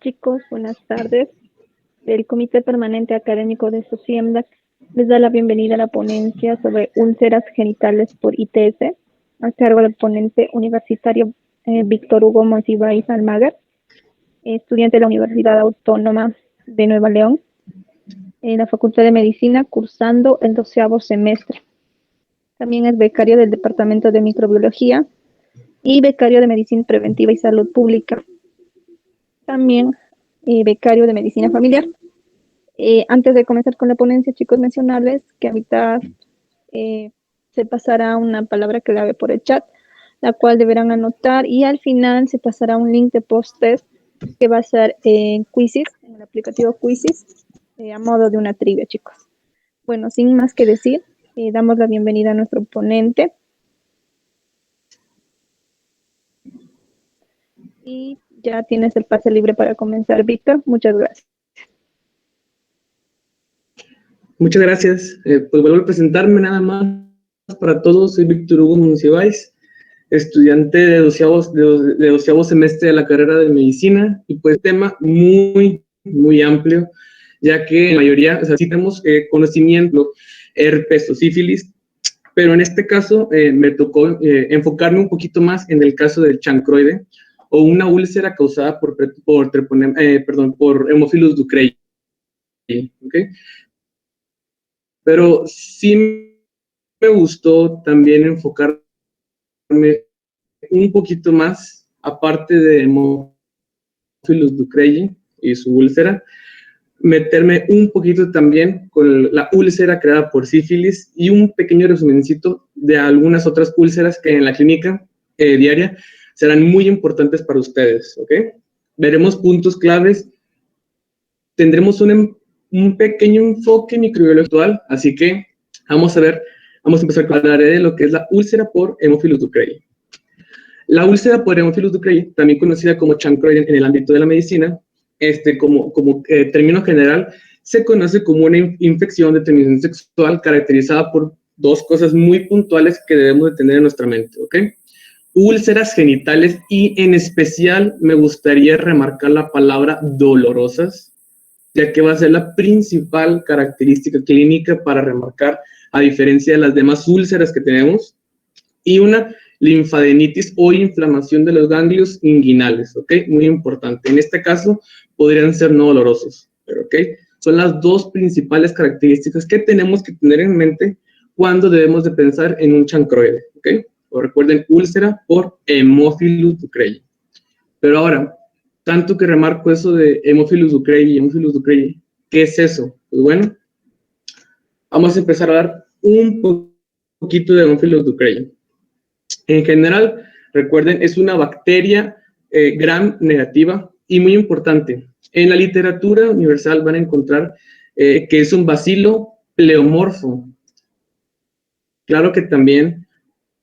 Chicos, buenas tardes. El Comité Permanente Académico de SOCIEMDAC les da la bienvenida a la ponencia sobre úlceras genitales por ITS, a cargo del ponente universitario Víctor Hugo Monsiváis Almaguer, estudiante de la Universidad Autónoma de Nueva León, en la Facultad de Medicina, cursando el 12º semestre. También es becario del Departamento de Microbiología y becario de Medicina Preventiva y Salud Pública. También becario de Medicina Familiar. Antes de comenzar con la ponencia, chicos, mencionarles que a mitad se pasará una palabra clave por el chat, la cual deberán anotar, y al final se pasará un link de post-test que va a ser en Quizzes, en el aplicativo Quizzes, a modo de una trivia, chicos. Bueno, sin más que decir, damos la bienvenida a nuestro ponente. Y ya tienes el pase libre para comenzar, Víctor. Muchas gracias. Muchas gracias. Pues vuelvo a presentarme nada más para todos. Soy Víctor Hugo Monsiváis, estudiante de doceavo semestre de la carrera de medicina, y pues tema muy amplio, ya que en la mayoría, o sea, sí tenemos conocimiento, herpes o sífilis, pero en este caso me tocó enfocarme un poquito más en el caso del chancroide, o una úlcera causada por Haemophilus ducreyi. ¿Okay? Pero sí me gustó también enfocarme un poquito más, aparte de Haemophilus ducreyi y su úlcera, meterme un poquito también con la úlcera creada por sífilis, y un pequeño resumencito de algunas otras úlceras que en la clínica diaria serán muy importantes para ustedes, ¿ok? Veremos puntos claves, tendremos un pequeño enfoque microbiológico actual, así que vamos a empezar con la área de lo que es la úlcera por Haemophilus ducreyi. La úlcera por Haemophilus ducreyi, también conocida como chancroide en el ámbito de la medicina, como término general, se conoce como una infección de transmisión sexual caracterizada por dos cosas muy puntuales que debemos de tener en nuestra mente, ¿ok? Úlceras genitales, y en especial me gustaría remarcar la palabra dolorosas, ya que va a ser la principal característica clínica para remarcar, a diferencia de las demás úlceras que tenemos, y una linfadenitis o inflamación de los ganglios inguinales, ¿ok? Muy importante. En este caso, podrían ser no dolorosos, pero ¿ok? Son las dos principales características que tenemos que tener en mente cuando debemos de pensar en un chancroide, ¿ok? O recuerden, úlcera por Haemophilus ducreyi. Pero ahora, tanto que remarco eso de Haemophilus ducreyi, ¿qué es eso? Pues bueno, vamos a empezar a dar un poquito de Haemophilus ducreyi. En general, recuerden, es una bacteria gram negativa y muy importante. En la literatura universal van a encontrar que es un bacilo pleomorfo. Claro que también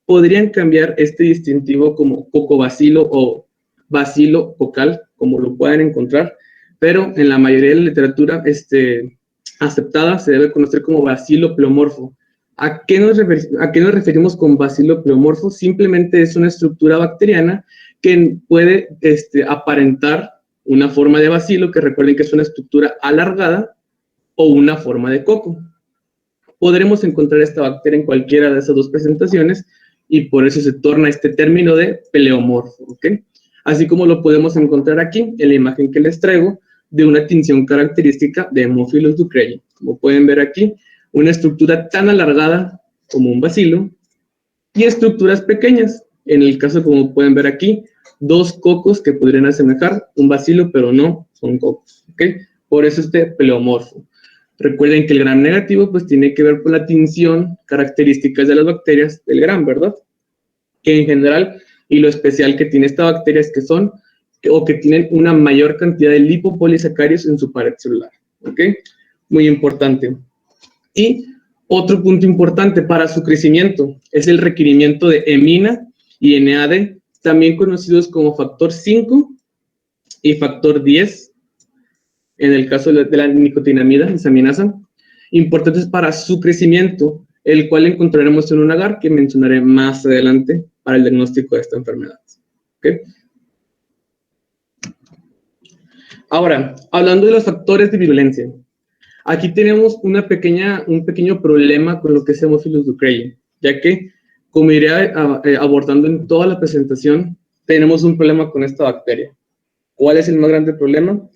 podrían cambiar este distintivo como cocobacilo o bacilo cocal, como lo pueden encontrar, pero en la mayoría de la literatura aceptada se debe conocer como bacilo pleomorfo. ¿A qué nos referimos con bacilo pleomorfo? Simplemente es una estructura bacteriana que puede aparentar una forma de bacilo, que recuerden que es una estructura alargada, o una forma de coco. Podremos encontrar esta bacteria en cualquiera de esas dos presentaciones, y por eso se torna este término de pleomorfo, ¿ok? Así como lo podemos encontrar aquí en la imagen que les traigo de una tinción característica de Haemophilus ducreyi. Como pueden ver aquí, una estructura tan alargada como un bacilo, y estructuras pequeñas. En el caso, como pueden ver aquí, dos cocos que podrían asemejar un bacilo, pero no son cocos, ¿ok? Por eso este pleomorfo. Recuerden que el gram negativo pues tiene que ver con la tinción, características de las bacterias del gram, ¿verdad? Que en general, y lo especial que tiene esta bacteria es que son, o que tienen una mayor cantidad de lipopolisacáridos en su pared celular, ¿ok? Muy importante. Y otro punto importante para su crecimiento es el requerimiento de hemina y NAD, también conocidos como factor 5 y factor 10, en el caso de la nicotinamida, desaminasa, importantes para su crecimiento, el cual encontraremos en un agar que mencionaré más adelante para el diagnóstico de esta enfermedad. ¿Okay? Ahora, hablando de los factores de virulencia, aquí tenemos un pequeño problema con lo que es Haemophilus ducreyi, ya que, como iré abordando en toda la presentación, tenemos un problema con esta bacteria. ¿Cuál es el más grande problema?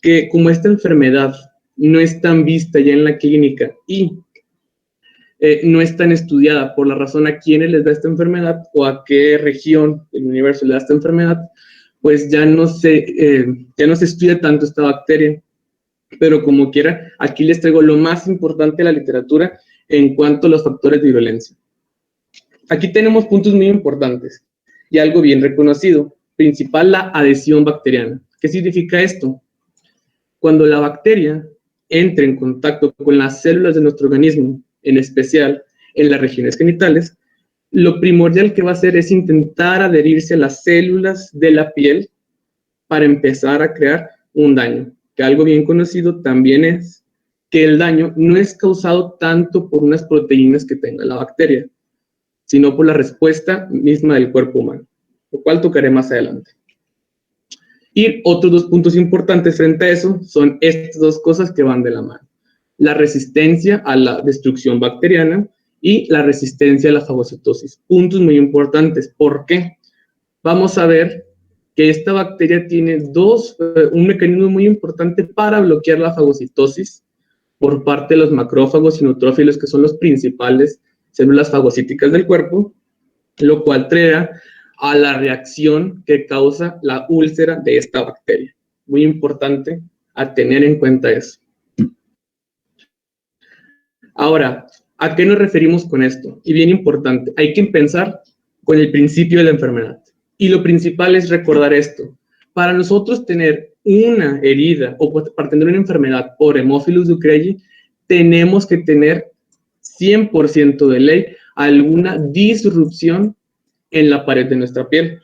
Que como esta enfermedad no es tan vista ya en la clínica y no es tan estudiada por la razón a quiénes les da esta enfermedad o a qué región del universo le da esta enfermedad, pues ya no se estudia tanto esta bacteria. Pero como quiera, aquí les traigo lo más importante de la literatura en cuanto a los factores de virulencia. Aquí tenemos puntos muy importantes y algo bien reconocido. Principal, la adhesión bacteriana. ¿Qué significa esto? Cuando la bacteria entra en contacto con las células de nuestro organismo, en especial en las regiones genitales, lo primordial que va a hacer es intentar adherirse a las células de la piel para empezar a crear un daño. Que algo bien conocido también es que el daño no es causado tanto por unas proteínas que tenga la bacteria, sino por la respuesta misma del cuerpo humano, lo cual tocaré más adelante. Y otros dos puntos importantes frente a eso son estas dos cosas que van de la mano: la resistencia a la destrucción bacteriana y la resistencia a la fagocitosis. Puntos muy importantes. ¿Por qué? Vamos a ver que esta bacteria tiene un mecanismo muy importante para bloquear la fagocitosis por parte de los macrófagos y neutrófilos, que son los principales células fagocíticas del cuerpo, lo cual traerá a la reacción que causa la úlcera de esta bacteria. Muy importante a tener en cuenta eso. Ahora, ¿a qué nos referimos con esto? Y bien importante, hay que pensar con el principio de la enfermedad. Y lo principal es recordar esto. Para nosotros tener una herida o para tener una enfermedad por Haemophilus ducreyi, tenemos que tener 100% de ley alguna disrupción en la pared de nuestra piel.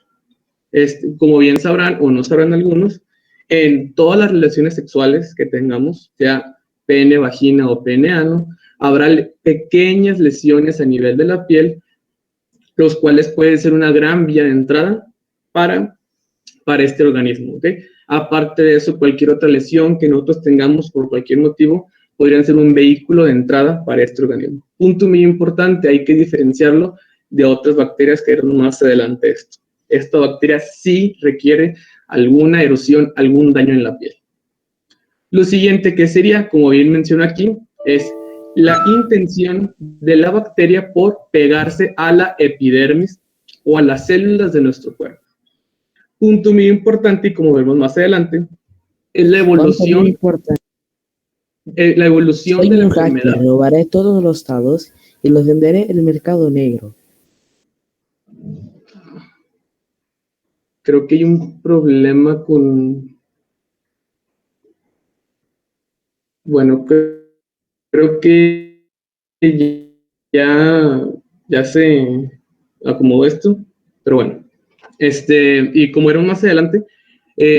Como bien sabrán o no sabrán algunos, en todas las relaciones sexuales que tengamos, sea pene, vagina o pene ano, habrá pequeñas lesiones a nivel de la piel, los cuales pueden ser una gran vía de entrada para este organismo, ¿ok? Aparte de eso, cualquier otra lesión que nosotros tengamos por cualquier motivo podrían ser un vehículo de entrada para este organismo. Punto muy importante, hay que diferenciarlo de otras bacterias que veremos más adelante esto. Esta bacteria sí requiere alguna erosión, algún daño en la piel. Lo siguiente que sería, como bien menciono aquí, es la intención de la bacteria por pegarse a la epidermis o a las células de nuestro cuerpo. Punto muy importante, y como vemos más adelante, es la evolución. La evolución Soy de la un hacker, enfermedad. robaré todos los datos y los venderé en el mercado negro. Creo que hay un problema con... Bueno, creo que ya se acomodó esto, pero bueno. Y como era más adelante,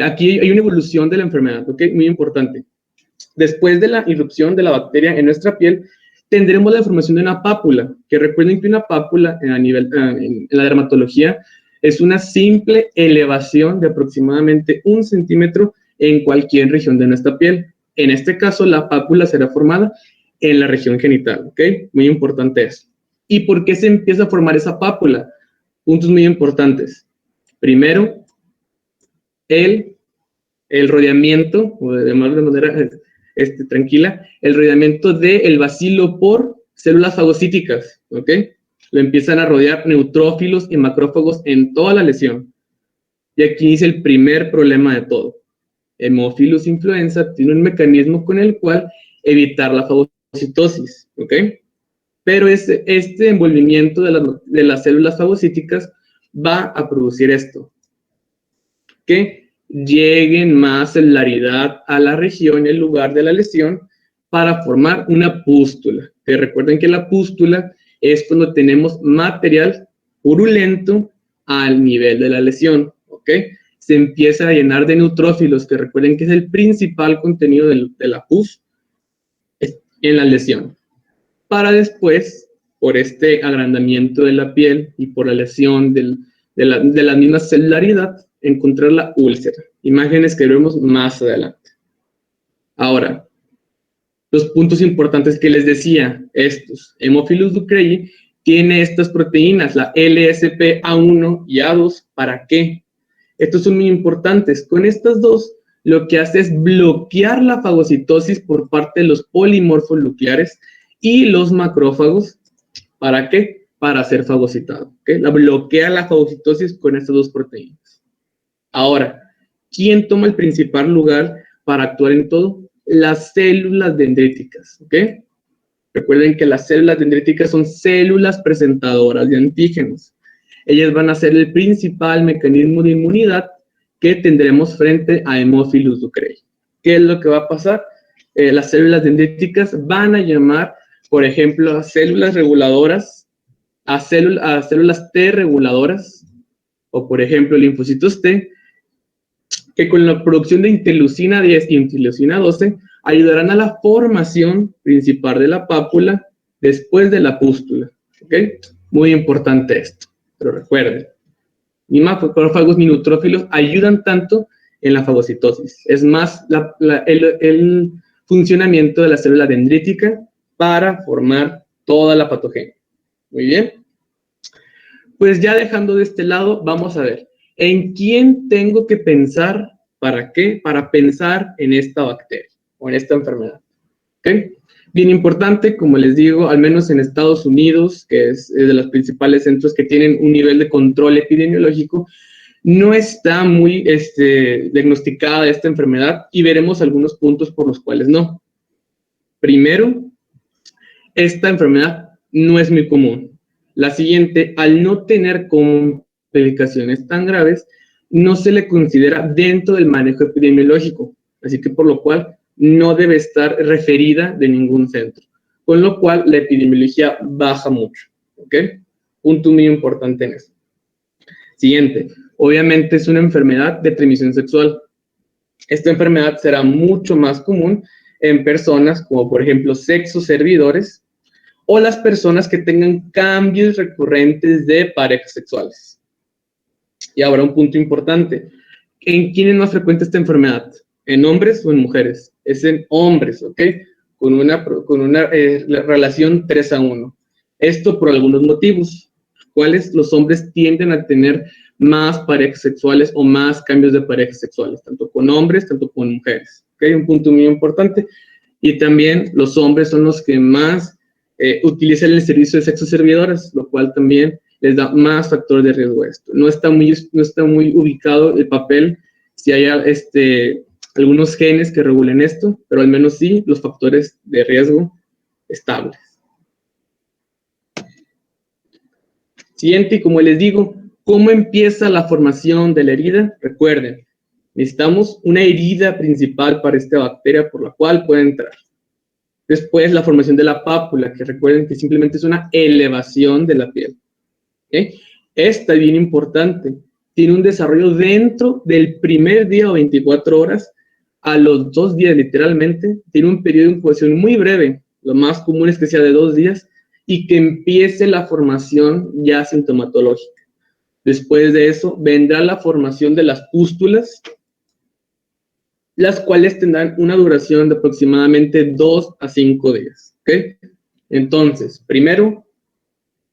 aquí hay una evolución de la enfermedad, ¿ok? Muy importante. Después de la irrupción de la bacteria en nuestra piel, tendremos la formación de una pápula, que recuerden que una pápula en la dermatología es una simple elevación de aproximadamente 1 centímetro en cualquier región de nuestra piel. En este caso, la pápula será formada en la región genital, ¿ok? Muy importante eso. ¿Y por qué se empieza a formar esa pápula? Puntos muy importantes. Primero, el rodeamiento, o de manera tranquila, el rodeamiento del bacilo por células fagocíticas, ¿ok? Lo empiezan a rodear neutrófilos y macrófagos en toda la lesión. Y aquí es el primer problema de todo. Haemophilus influenza tiene un mecanismo con el cual evitar la fagocitosis, ¿ok? Pero este envolvimiento de las células fagocíticas va a producir esto, que lleguen más celularidad a la región y el lugar de la lesión para formar una pústula. Que recuerden que la pústula es cuando tenemos material purulento al nivel de la lesión, ¿ok? Se empieza a llenar de neutrófilos, que recuerden que es el principal contenido de la pus en la lesión. Para después, por este agrandamiento de la piel y por la lesión de la misma celularidad, encontrar la úlcera. Imágenes que veremos más adelante. Ahora, los puntos importantes que les decía, estos. Haemophilus ducreyi tiene estas proteínas, la LSP-A1 y A2. ¿Para qué? Estos son muy importantes. Con estas dos, lo que hace es bloquear la fagocitosis por parte de los polimorfos nucleares y los macrófagos. ¿Para qué? Para ser fagocitado. ¿Okay? Bloquea la fagocitosis con estas dos proteínas. Ahora, ¿quién toma el principal lugar para actuar en todo? Las células dendríticas. ¿Ok? Recuerden que las células dendríticas son células presentadoras de antígenos. Ellas van a ser el principal mecanismo de inmunidad que tendremos frente a Haemophilus ducreyi. ¿Qué es lo que va a pasar? Las células dendríticas van a llamar, por ejemplo, a células reguladoras, a células T reguladoras, o por ejemplo, linfocitos T, que con la producción de interleucina 10 y interleucina 12 ayudarán a la formación principal de la pápula después de la pústula. ¿Ok? Muy importante esto. Pero recuerden, ni macrófagos ni neutrófilos ayudan tanto en la fagocitosis. Es más el funcionamiento de la célula dendrítica para formar toda la patogenia. Muy bien. Pues ya dejando de este lado, vamos a ver, ¿en quién tengo que pensar? ¿Para qué? Para pensar en esta bacteria o en esta enfermedad. ¿Ok? Bien importante, como les digo, al menos en Estados Unidos, que es de los principales centros que tienen un nivel de control epidemiológico, no está muy diagnosticada esta enfermedad y veremos algunos puntos por los cuales no. Primero, esta enfermedad no es muy común. La siguiente, al no tener complicaciones tan graves, no se le considera dentro del manejo epidemiológico, así que por lo cual no debe estar referida de ningún centro, con lo cual la epidemiología baja mucho, ¿ok? Punto muy importante en eso. Siguiente, obviamente es una enfermedad de transmisión sexual. Esta enfermedad será mucho más común en personas como por ejemplo sexoservidores o las personas que tengan cambios recurrentes de parejas sexuales. Y ahora un punto importante, ¿en quién es más frecuente esta enfermedad? ¿En hombres o en mujeres? Es en hombres, ¿ok? Con una relación 3:1. Esto por algunos motivos, cuales los hombres tienden a tener más parejas sexuales o más cambios de parejas sexuales, tanto con hombres, tanto con mujeres. ¿Ok? Un punto muy importante. Y también los hombres son los que más utilizan el servicio de sexoservidoras, lo cual también les da más factor de riesgo a esto. No está muy ubicado el papel, si hay algunos genes que regulen esto, pero al menos sí los factores de riesgo estables. Siguiente, y como les digo, ¿cómo empieza la formación de la herida? Recuerden, necesitamos una herida principal para esta bacteria por la cual puede entrar. Después, la formación de la pápula, que recuerden que simplemente es una elevación de la piel. ¿Okay? Esta es bien importante. Tiene un desarrollo dentro del primer día o 24 horas a los 2 días, literalmente. Tiene un periodo de incubación muy breve. Lo más común es que sea de 2 días y que empiece la formación ya sintomatológica. Después de eso, vendrá la formación de las pústulas, las cuales tendrán una duración de aproximadamente 2 a 5 días. ¿Okay? Entonces, primero,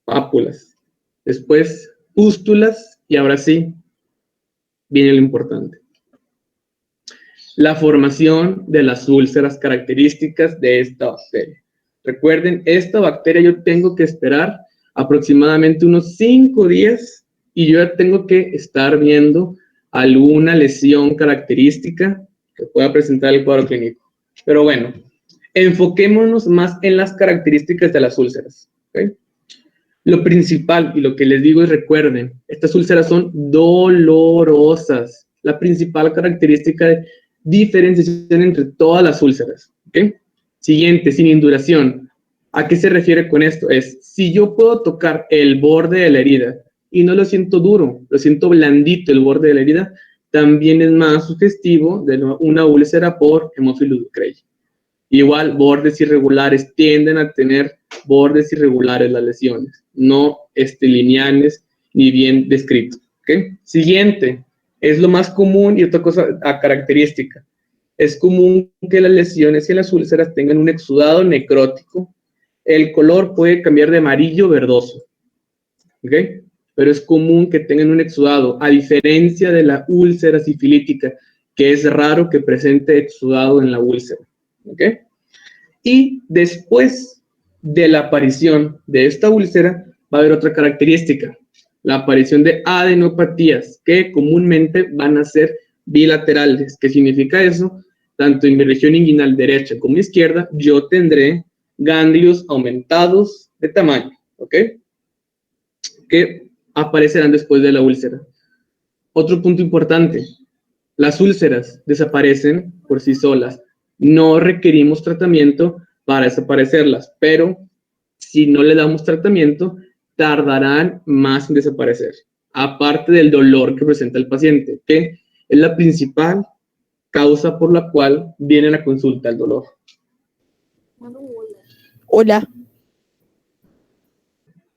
pápulas. Después, pústulas, y ahora sí, viene lo importante. La formación de las úlceras características de esta bacteria. Recuerden, esta bacteria yo tengo que esperar aproximadamente unos 5 días y yo ya tengo que estar viendo alguna lesión característica que pueda presentar el cuadro clínico. Pero bueno, enfoquémonos más en las características de las úlceras. ¿Okay? Lo principal, y lo que les digo es recuerden, estas úlceras son dolorosas. La principal característica de diferenciación entre todas las úlceras. ¿Okay? Siguiente, sin induración. ¿A qué se refiere con esto? Es, si yo puedo tocar el borde de la herida y no lo siento duro, lo siento blandito el borde de la herida, también es más sugestivo de una úlcera por Haemophilus ducreyi. Igual, bordes irregulares tienden a tener bordes irregulares las lesiones, no lineales ni bien descritos. ¿Okay? Siguiente, Es lo más común y otra cosa característica. Es común que las lesiones y las úlceras tengan un exudado necrótico. El color puede cambiar de amarillo verdoso, ¿ok? Pero es común que tengan un exudado, a diferencia de la úlcera sifilítica, que es raro que presente exudado en la úlcera, ¿ok? Y después de la aparición de esta úlcera, va a haber otra característica, la aparición de adenopatías, que comúnmente van a ser bilaterales. ¿Qué significa eso? Tanto en mi región inguinal derecha como izquierda, yo tendré ganglios aumentados de tamaño, ¿ok? Que aparecerán después de la úlcera. Otro punto importante, las úlceras desaparecen por sí solas. No requerimos tratamiento para desaparecerlas, pero si no le damos tratamiento, tardarán más en desaparecer. Aparte del dolor que presenta el paciente, que es la principal causa por la cual viene la consulta, el dolor. Hola.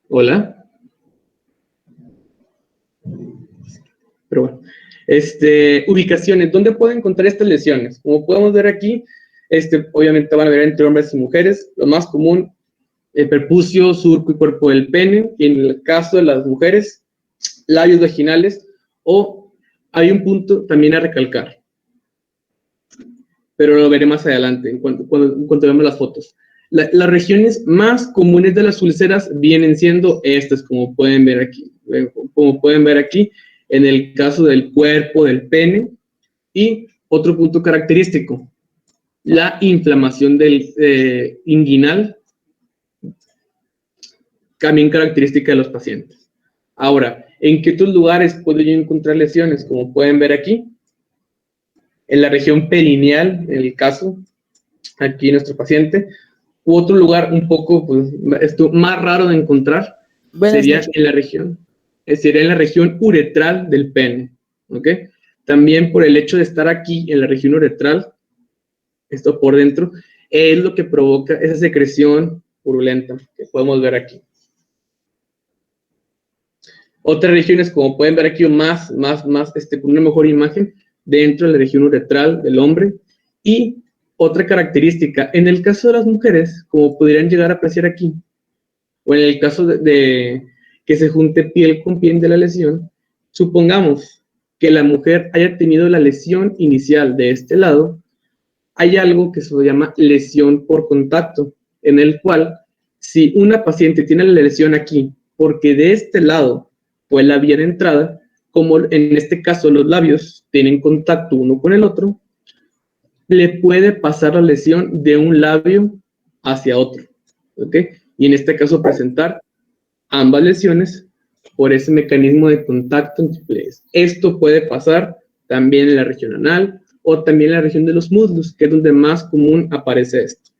Hola. Pero bueno, ubicaciones, ¿dónde pueden encontrar estas lesiones? Como podemos ver aquí, obviamente van a ver entre hombres y mujeres. Lo más común, el prepucio, surco y cuerpo del pene. Y en el caso de las mujeres, labios vaginales. O hay un punto también a recalcar, pero lo veré más adelante, en cuanto veamos las fotos. Las regiones más comunes de las úlceras vienen siendo estas, como pueden ver aquí. Como pueden ver aquí, en el caso del cuerpo del pene. Y otro punto característico, la inflamación del inguinal, también característica de los pacientes. Ahora, ¿en qué otros lugares puedo yo encontrar lesiones? Como pueden ver aquí, en la región perineal, en el caso, aquí nuestro paciente. U otro lugar un poco, pues, más raro de encontrar, sería en la región uretral del pene, ¿ok? También por el hecho de estar aquí en la región uretral, esto por dentro, es lo que provoca esa secreción purulenta que podemos ver aquí. Otras regiones, como pueden ver aquí, con una mejor imagen, dentro de la región uretral del hombre. Y otra característica, en el caso de las mujeres, como podrían llegar a apreciar aquí, o en el caso de que se junte piel con piel de la lesión, supongamos que la mujer haya tenido la lesión inicial de este lado, hay algo que se llama lesión por contacto, en el cual, si una paciente tiene la lesión aquí, porque de este lado fue la vía de entrada, como en este caso los labios tienen contacto uno con el otro, le puede pasar la lesión de un labio hacia otro, ¿ok? Y en este caso presentar ambas lesiones por ese mecanismo de contacto entre pliegues. Esto puede pasar también en la región anal o también en la región de los muslos, que es donde más común aparece esto.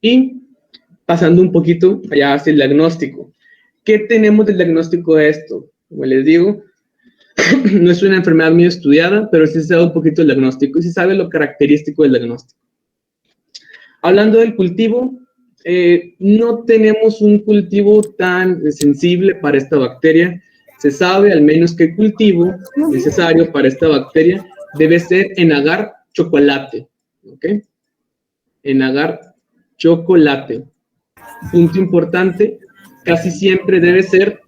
Y pasando un poquito allá hacia el diagnóstico. ¿Qué tenemos del diagnóstico de esto? Como les digo, no es una enfermedad muy estudiada, pero sí se sabe un poquito el diagnóstico y se sabe lo característico del diagnóstico. Hablando del cultivo, no tenemos un cultivo tan sensible para esta bacteria. Se sabe al menos que el cultivo necesario para esta bacteria debe ser en agar chocolate, ¿ok? En agar chocolate. Punto importante, casi siempre debe ser...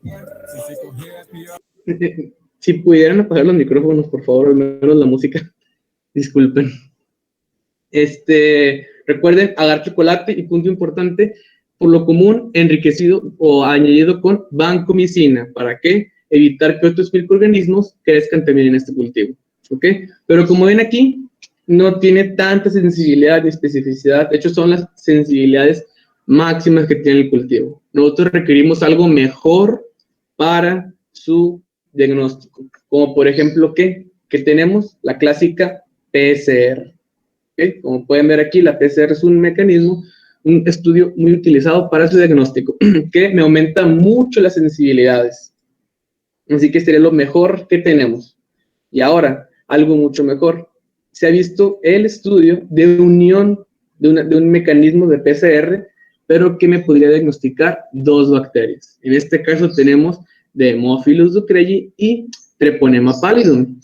Si pudieran apagar los micrófonos, por favor, al menos la música. Disculpen. Recuerden, agar chocolate y punto importante, por lo común, enriquecido o añadido con vancomicina. ¿Para qué? Evitar que otros microorganismos crezcan también en este cultivo. ¿Ok? Pero como ven aquí, no tiene tanta sensibilidad ni especificidad. De hecho, son las sensibilidades máximas que tiene el cultivo. Nosotros requerimos algo mejor para su diagnóstico. Como por ejemplo, ¿qué? Que tenemos la clásica PCR. ¿Okay? Como pueden ver aquí, la PCR es un mecanismo, un estudio muy utilizado para su diagnóstico, que me aumenta mucho las sensibilidades. Así que sería lo mejor que tenemos. Y ahora, algo mucho mejor. Se ha visto el estudio de unión de un mecanismo de PCR pero que me podría diagnosticar 2 bacterias. En este caso tenemos Haemophilus ducreyi y Treponema pallidum,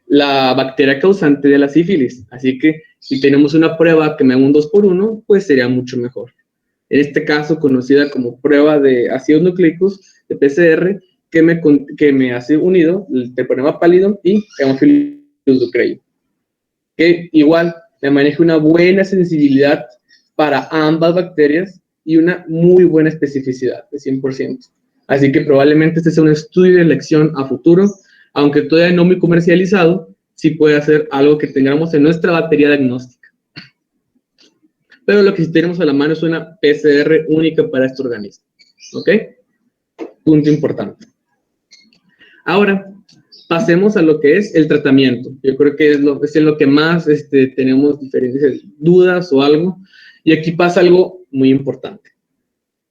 la bacteria causante de la sífilis. Así que si tenemos una prueba que me haga un 2x1, pues sería mucho mejor. En este caso, conocida como prueba de ácidos nucleicos, de PCR, que me hace unido el Treponema pallidum y Haemophilus ducreyi. Que igual me maneja una buena sensibilidad para ambas bacterias y una muy buena especificidad de 100%. Así que probablemente este sea un estudio de elección a futuro, aunque todavía no muy comercializado, sí puede ser algo que tengamos en nuestra batería diagnóstica. Pero lo que sí tenemos a la mano es una PCR única para este organismo. ¿Ok? Punto importante. Ahora, pasemos a lo que es el tratamiento. Yo creo que es en lo que más tenemos diferentes dudas o algo. Y aquí pasa algo muy importante,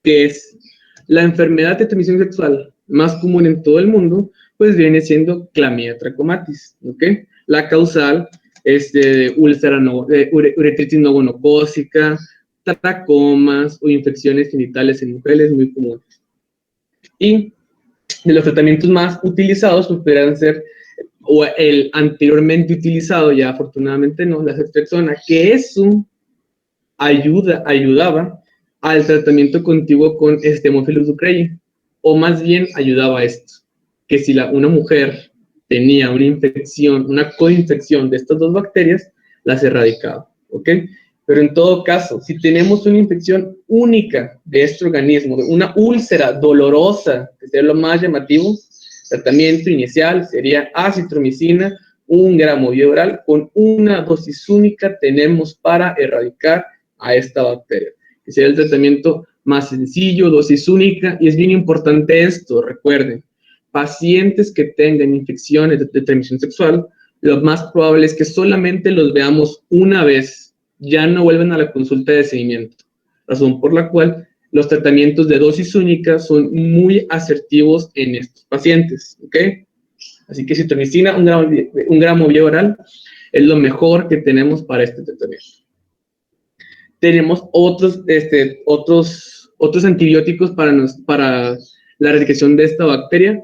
que es la enfermedad de transmisión sexual más común en todo el mundo, pues viene siendo Chlamydia trachomatis, ¿ok? La causal es de uretritis nogonocócica, tracomas o infecciones genitales en mujeres muy comunes. Y de los tratamientos más utilizados pues, podrían ser o el anteriormente utilizado, ya afortunadamente no, la ceftriaxona, que eso ayudaba al tratamiento contiguo con Haemophilus ducreyi, o más bien ayudaba a esto, que si una mujer tenía una infección, una coinfección de estas 2 bacterias, las erradicaba, ¿ok? Pero en todo caso, si tenemos una infección única de este organismo, una úlcera dolorosa, que sería lo más llamativo, tratamiento inicial sería acitromicina, 1 gramo vía oral, con una dosis única tenemos para erradicar a esta bacteria, que sería el tratamiento más sencillo, dosis única, y es bien importante esto, recuerden, pacientes que tengan infecciones de transmisión sexual, lo más probable es que solamente los veamos una vez, ya no vuelven a la consulta de seguimiento, razón por la cual los tratamientos de dosis única son muy asertivos en estos pacientes, ¿ok? Así que citromicina, 1 gramo vía oral, es lo mejor que tenemos para este tratamiento. Tenemos otros antibióticos para la erradicación de esta bacteria,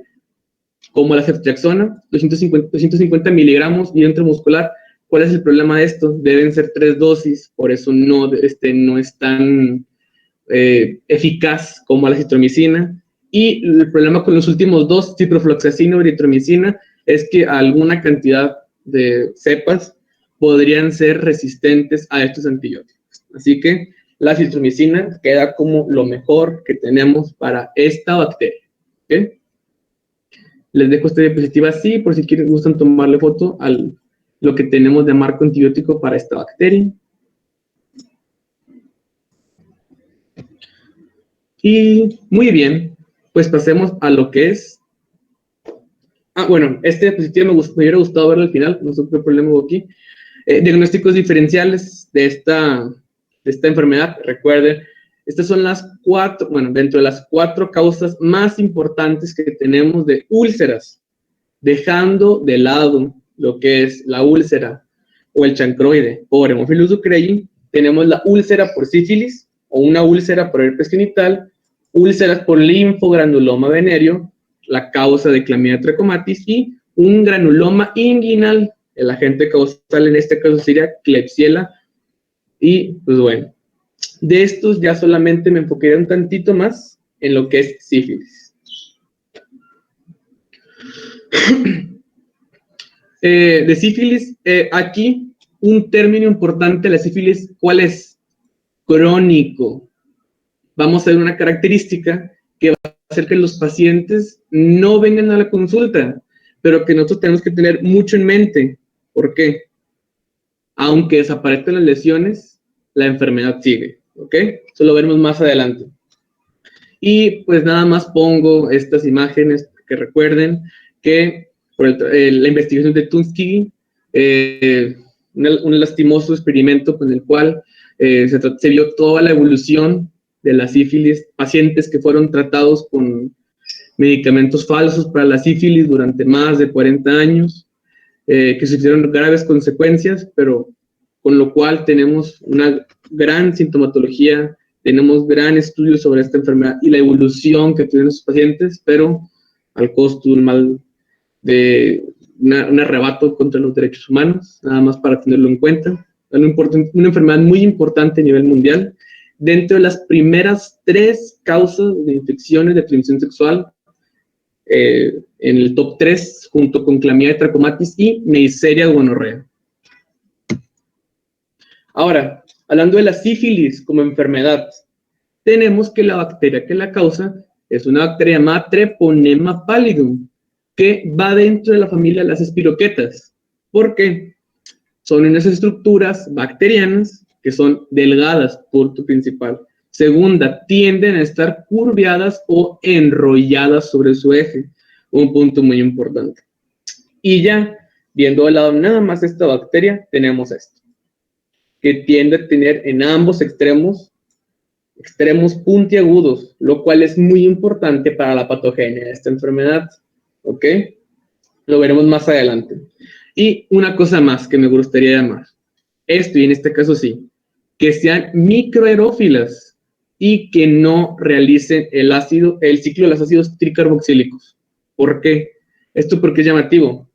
como la ceftriaxona, 250 miligramos vía intramuscular. ¿Cuál es el problema de esto? Deben ser 3 dosis, por eso no es tan eficaz como la citromicina. Y el problema con los últimos 2, ciprofloxacina o eritromicina, es que alguna cantidad de cepas podrían ser resistentes a estos antibióticos. Así que la citromicina queda como lo mejor que tenemos para esta bacteria. ¿Okay? Les dejo esta diapositiva así, por si gustan tomarle foto a lo que tenemos de marco antibiótico para esta bacteria. Y muy bien, pues pasemos a lo que es... bueno, esta diapositiva me hubiera gustado verlo al final, no sé qué problema hubo aquí. Diagnósticos diferenciales de esta enfermedad. Recuerden, estas son las 4, dentro de las 4 causas más importantes que tenemos de úlceras, dejando de lado lo que es la úlcera o el chancroide por Haemophilus ducreyi, tenemos la úlcera por sífilis o una úlcera por herpes genital, úlceras por linfogranuloma venéreo, la causa de Chlamydia trachomatis, y un granuloma inguinal, el agente causal en este caso sería Klebsiella. Y pues bueno, de estos ya solamente me enfocaré un tantito más en lo que es sífilis. De sífilis, aquí un término importante de la sífilis, ¿cuál es? Crónico. Vamos a ver una característica que va a hacer que los pacientes no vengan a la consulta, pero que nosotros tenemos que tener mucho en mente. ¿Por qué? Aunque desaparezcan las lesiones, la enfermedad sigue, ¿ok? Eso lo veremos más adelante. Y pues nada más pongo estas imágenes que recuerden que por la investigación de Tuskegee, un lastimoso experimento con el cual se vio toda la evolución de la sífilis, pacientes que fueron tratados con medicamentos falsos para la sífilis durante más de 40 años, que sufrieron graves consecuencias, pero con lo cual tenemos una gran sintomatología tenemos gran estudio sobre esta enfermedad y la evolución que tuvieron sus pacientes, pero al costo de un mal, de un arrebato contra los derechos humanos, nada más para tenerlo en cuenta. Una enfermedad muy importante a nivel mundial. Dentro de las primeras 3 causas de infecciones de transmisión sexual, en el top 3, junto con Clamidia trachomatis y Neisseria gonorrea. Ahora, hablando de la sífilis como enfermedad, tenemos que la bacteria que la causa es una bacteria llamada Treponema pallidum, que va dentro de la familia de las espiroquetas. ¿Por qué? Son unas estructuras bacterianas que son delgadas, punto principal. Segunda, tienden a estar curviadas o enrolladas sobre su eje, un punto muy importante. Y ya, viendo al lado nada más esta bacteria, tenemos esto, que tiende a tener en ambos extremos puntiagudos, lo cual es muy importante para la patogenia de esta enfermedad, ¿ok? Lo veremos más adelante. Y una cosa más que me gustaría llamar, esto y en este caso sí, que sean microaerófilas y que no realicen el ciclo de los ácidos tricarboxílicos. ¿Por qué? Esto porque es llamativo.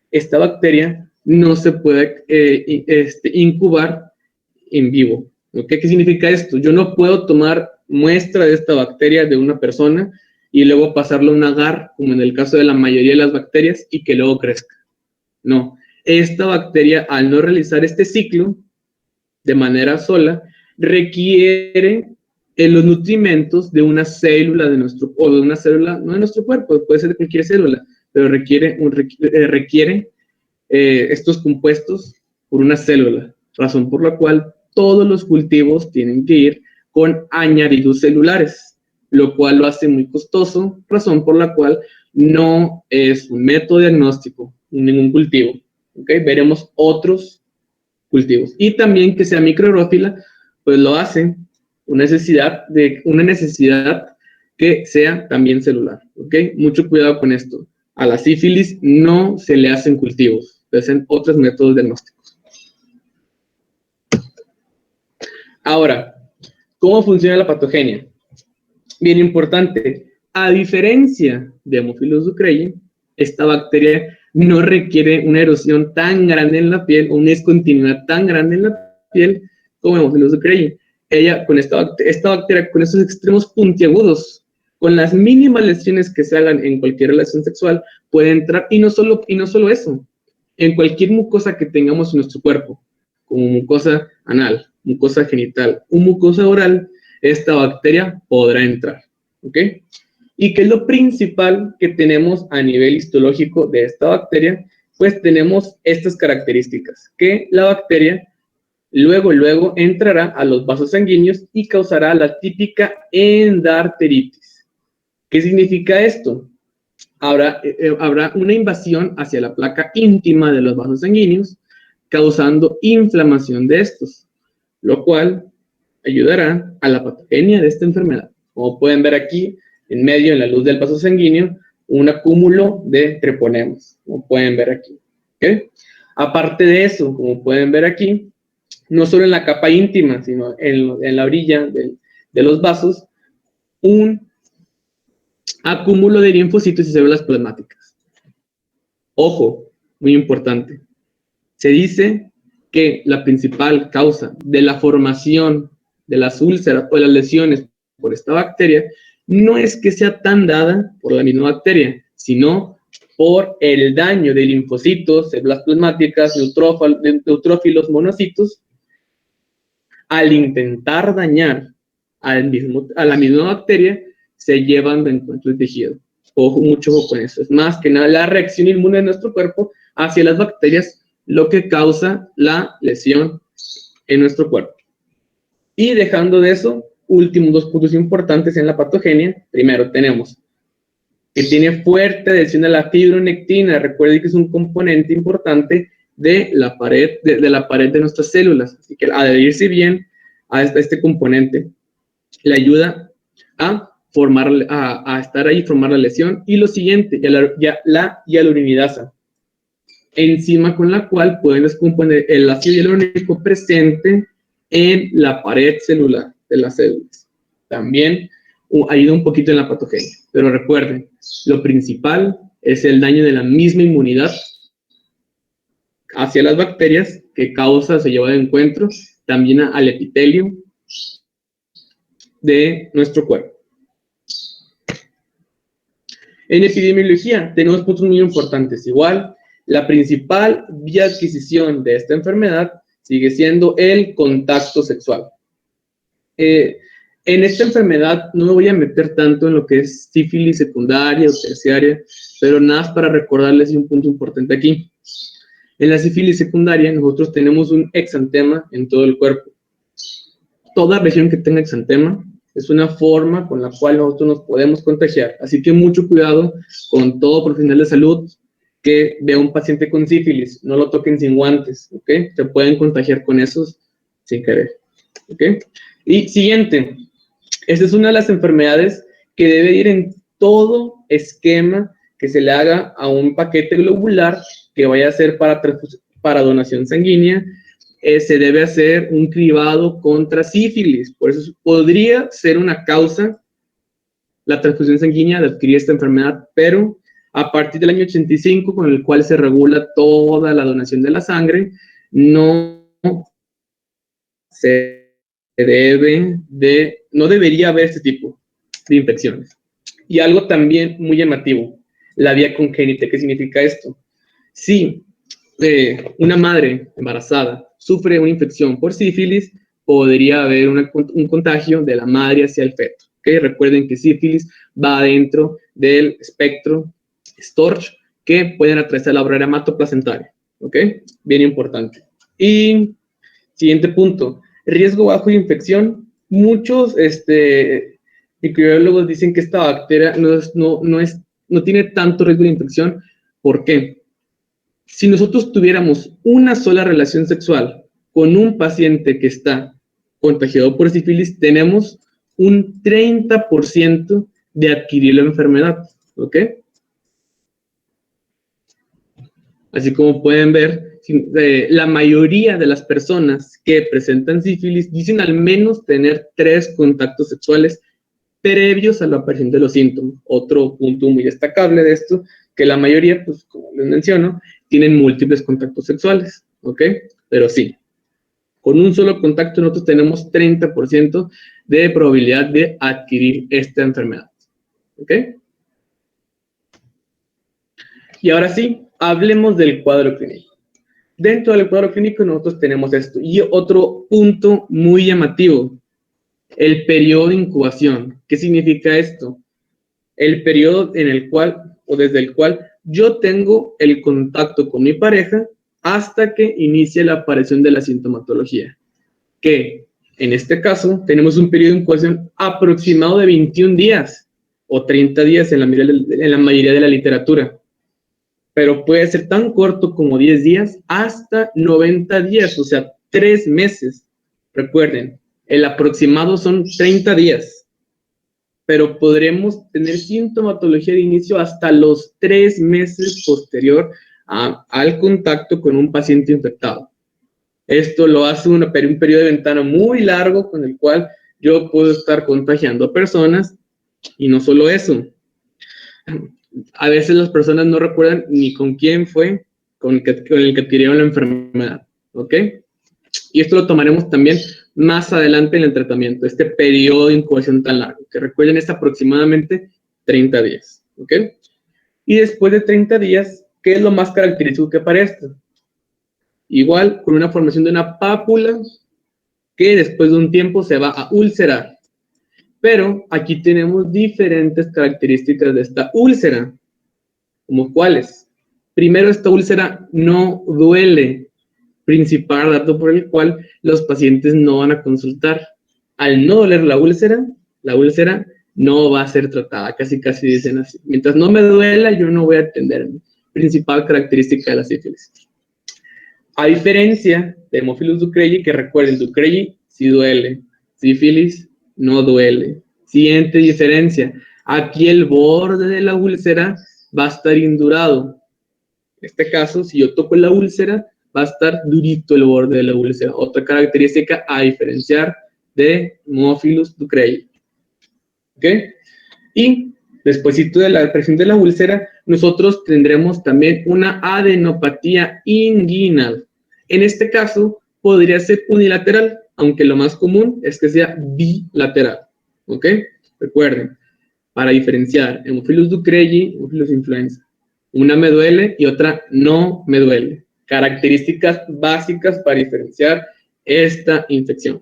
Esta bacteria no se puede incubar en vivo. ¿Okay? ¿Qué significa esto? Yo no puedo tomar muestra de esta bacteria de una persona y luego pasarlo a un agar, como en el caso de la mayoría de las bacterias, y que luego crezca. No. Esta bacteria, al no realizar este ciclo de manera sola, requiere los nutrimentos de una célula o de una célula, no de nuestro cuerpo, puede ser de cualquier célula, pero requiere estos compuestos por una célula, razón por la cual todos los cultivos tienen que ir con añadidos celulares, lo cual lo hace muy costoso, razón por la cual no es un método diagnóstico en ningún cultivo. ¿Okay? Veremos otros cultivos. Y también que sea microaerófila, pues lo hace una necesidad que sea también celular. ¿Okay? Mucho cuidado con esto. A la sífilis no se le hacen cultivos, se hacen otros métodos diagnósticos. Ahora, ¿cómo funciona la patogenia? Bien importante, a diferencia de Haemophilus ducreyi, esta bacteria no requiere una erosión tan grande en la piel o una discontinuidad tan grande en la piel como Haemophilus ducreyi. Ella, con esta bacteria, con esos extremos puntiagudos, con las mínimas lesiones que se hagan en cualquier relación sexual, puede entrar, y no solo eso, en cualquier mucosa que tengamos en nuestro cuerpo, como mucosa anal, mucosa genital o mucosa oral, esta bacteria podrá entrar, ¿ok? ¿Y qué es lo principal que tenemos a nivel histológico de esta bacteria? Pues tenemos estas características, que la bacteria luego entrará a los vasos sanguíneos y causará la típica endarteritis. ¿Qué significa esto? Habrá una invasión hacia la placa íntima de los vasos sanguíneos, causando inflamación de estos, lo cual ayudará a la patogenia de esta enfermedad. Como pueden ver aquí, en medio, en la luz del vaso sanguíneo, un acúmulo de treponemas, como pueden ver aquí. ¿Okay? Aparte de eso, como pueden ver aquí, no solo en la capa íntima, sino en la orilla de los vasos, un acúmulo de linfocitos y células plasmáticas. Ojo, muy importante. Se dice que la principal causa de la formación de las úlceras o de las lesiones por esta bacteria no es que sea tan dada por la misma bacteria, sino por el daño de linfocitos, células plasmáticas, neutrófilos, monocitos, al intentar dañar a la misma bacteria, se llevan de encuentro el tejido. Mucho ojo con eso. Es más que nada la reacción inmune de nuestro cuerpo hacia las bacterias lo que causa la lesión en nuestro cuerpo. Y dejando de eso, últimos 2 puntos importantes en la patogenia. Primero tenemos que tiene fuerte adhesión a la fibronectina. Recuerden que es un componente importante de la pared de nuestras células. Así que adherirse bien a este componente le ayuda a estar ahí y formar la lesión. Y lo siguiente, la hialuronidasa, enzima con la cual pueden descomponer el ácido hialurónico presente en la pared celular. de las células. También ayuda un poquito en la patogenia, pero recuerden, lo principal es el daño de la misma inmunidad hacia las bacterias que causa, se lleva de encuentro también al epitelio de nuestro cuerpo. En epidemiología tenemos puntos muy importantes. Igual, la principal vía de adquisición de esta enfermedad sigue siendo el contacto sexual. En esta enfermedad no me voy a meter tanto en lo que es sífilis secundaria o terciaria, pero nada más para recordarles un punto importante aquí. En la sífilis secundaria nosotros tenemos un exantema en todo el cuerpo. Toda región que tenga exantema es una forma con la cual nosotros nos podemos contagiar. Así que mucho cuidado con todo profesional de salud que vea a un paciente con sífilis. No lo toquen sin guantes, ¿ok? Se pueden contagiar con esos sin querer, ¿ok? Y siguiente. Esta es una de las enfermedades que debe ir en todo esquema que se le haga a un paquete globular que vaya a ser para donación sanguínea. Se debe hacer un cribado contra sífilis. Por eso podría ser una causa la transfusión sanguínea de adquirir esta enfermedad, pero a partir del año 85, con el cual se regula toda la donación de la sangre, no debería haber este tipo de infecciones. Y algo también muy llamativo, la vía congénita. ¿Qué significa esto? Si una madre embarazada sufre una infección por sífilis, podría haber un contagio de la madre hacia el feto. ¿Okay? Recuerden que sífilis va dentro del espectro Storch que pueden atravesar la barrera hematoplacentaria. ¿Ok? Bien importante. Y siguiente punto, riesgo bajo de infección. Muchos microbiólogos dicen que esta bacteria no tiene tanto riesgo de infección. ¿Por qué? Si nosotros tuviéramos una sola relación sexual con un paciente que está contagiado por sífilis, tenemos un 30% de adquirir la enfermedad, ¿ok? Así como pueden ver, la mayoría de las personas que presentan sífilis dicen al menos tener 3 contactos sexuales previos a la aparición de los síntomas. Otro punto muy destacable de esto, que la mayoría, pues como les menciono, tienen múltiples contactos sexuales, ¿ok? Pero sí, con un solo contacto nosotros tenemos 30% de probabilidad de adquirir esta enfermedad, ¿ok? Y ahora sí, hablemos del cuadro clínico. Dentro del cuadro clínico nosotros tenemos esto. Y otro punto muy llamativo, el periodo de incubación. ¿Qué significa esto? El periodo en el cual, o desde el cual, yo tengo el contacto con mi pareja hasta que inicie la aparición de la sintomatología. Que, en este caso, tenemos un periodo de incubación aproximado de 21 días o 30 días en la mayoría de la literatura. Pero puede ser tan corto como 10 días hasta 90 días, o sea, 3 meses. Recuerden, el aproximado son 30 días, pero podremos tener sintomatología de inicio hasta los 3 meses posterior al contacto con un paciente infectado. Esto lo hace un periodo de ventana muy largo con el cual yo puedo estar contagiando a personas, y no solo eso. A veces las personas no recuerdan ni con quién fue con el que adquirieron la enfermedad, ¿ok? Y esto lo tomaremos también más adelante en el tratamiento, este periodo de incubación tan largo, que recuerden es aproximadamente 30 días, ¿ok? Y después de 30 días, ¿qué es lo más característico que para esto? Igual, con una formación de una pápula que después de un tiempo se va a ulcerar. Pero aquí tenemos diferentes características de esta úlcera, como cuáles. Primero, esta úlcera no duele, principal dato por el cual los pacientes no van a consultar. Al no doler la úlcera no va a ser tratada, casi dicen así. Mientras no me duela, yo no voy a atender. Principal característica de la sífilis. A diferencia de Haemophilus ducreyi, que recuerden, ducreyi sí duele, sífilis no duele. Siguiente diferencia, aquí el borde de la úlcera va a estar indurado. En este caso, si yo toco la úlcera, va a estar durito el borde de la úlcera. Otra característica a diferenciar de Haemophilus ducreyi. ¿Ok? Y despuésito de la aparición de la úlcera, nosotros tendremos también una adenopatía inguinal. En este caso, podría ser unilateral, aunque lo más común es que sea bilateral. ¿Ok? Recuerden, para diferenciar Haemophilus ducreyi y Haemophilus influenza. Una me duele y otra no me duele. Características básicas para diferenciar esta infección.